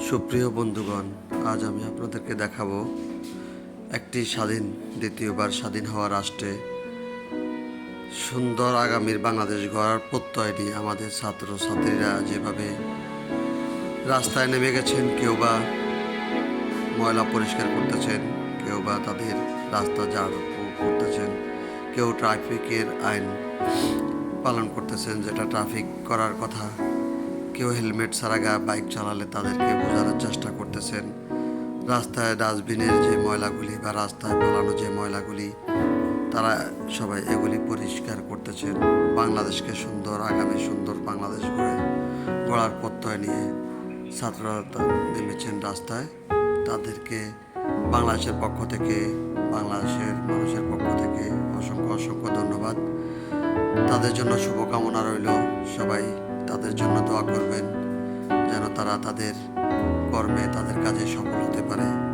সুপ্রিয় বন্ধুগণ, আজ আমি আপনাদেরকে দেখাবো একটি দ্বিতীয়বার স্বাধীন হওয়া রাষ্ট্রে সুন্দর আগামীর বাংলাদেশ গড়ার প্রত্যয় নিয়ে আমাদের ছাত্রছাত্রীরা যেভাবে রাস্তায় নেমে গেছেন। কেউ বা ময়লা পরিষ্কার করতেছেন, কেউ বা তাদের রাস্তা ঝাড়ু করতেছেন, কেউ ট্রাফিকের আইন পালন করতেছেন, যেটা ট্রাফিক করার কথা। কেউ হেলমেট ছাড়া বাইক চালালে তাদেরকে বোঝানোর চেষ্টা করতেছেন। রাস্তায় ডাস্টবিনের যে ময়লাগুলি বা রাস্তায় ফেলানো যে ময়লাগুলি, তারা সবাই এগুলি পরিষ্কার করতেছেন। বাংলাদেশকে আগামী সুন্দর বাংলাদেশ গড়ার প্রত্যয় নিয়ে ছাত্ররা নেমেছেন রাস্তায়। তাদেরকে বাংলাদেশের মানুষের পক্ষ থেকে অসংখ্য অসংখ্য ধন্যবাদ। তাদের জন্য শুভকামনা রইল। সবাই তাদের জন্য দোয়া করবেন যেন তারা তাদের কর্মে তাদের কাজে সফল হতে পারে।